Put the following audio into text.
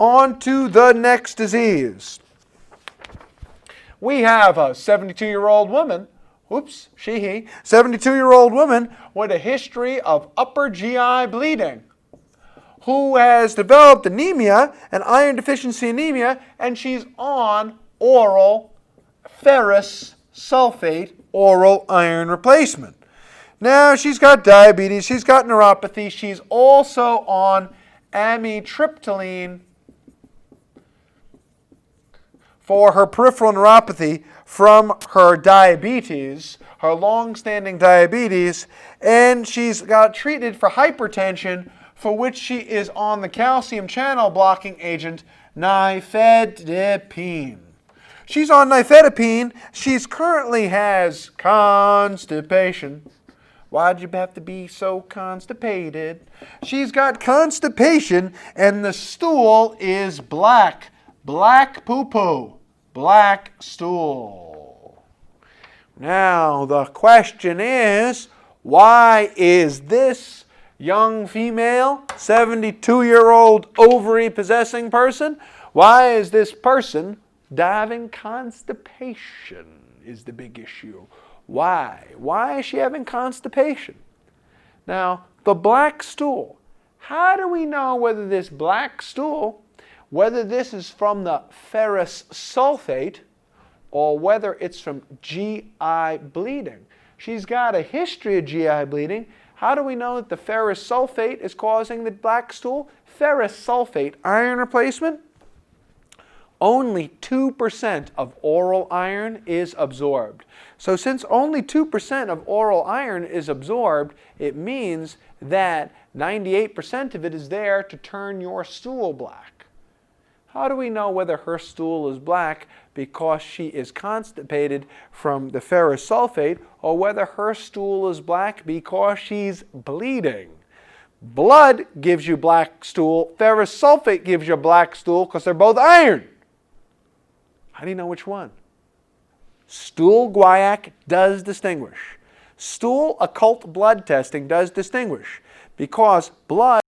On to the next disease. We have a 72-year-old woman, 72-year-old woman with a history of upper GI bleeding, who has developed anemia, an iron deficiency anemia, and she's on oral ferrous sulfate, oral iron replacement. Now, she's got diabetes, she's got neuropathy, she's also on amitriptyline for her peripheral neuropathy from her diabetes, her long-standing diabetes, and she's got treated for hypertension, for which she is on the calcium channel blocking agent nifedipine. She's on nifedipine. She currently has constipation. Why'd you have to be so constipated? She's got constipation, and the stool is black. Black poo-poo. Black stool. Now, the question is, why is this young female, 72-year-old ovary-possessing person, why is this person having constipation is the big issue. Why? Why is she having constipation? Now, the black stool. How do we know whether this black stool, whether this is from the ferrous sulfate or whether it's from GI bleeding? She's got a history of GI bleeding. How do we know that the ferrous sulfate is causing the black stool? Ferrous sulfate, iron replacement. Only 2% of oral iron is absorbed. So since only 2% of oral iron is absorbed, it means that 98% of it is there to turn your stool black. How do we know whether her stool is black because she is constipated from the ferrous sulfate, or whether her stool is black because she's bleeding? Blood gives you black stool. Ferrous sulfate gives you a black stool because they're both iron. How do you know which one? Stool guaiac does distinguish. Stool occult blood testing does distinguish, because blood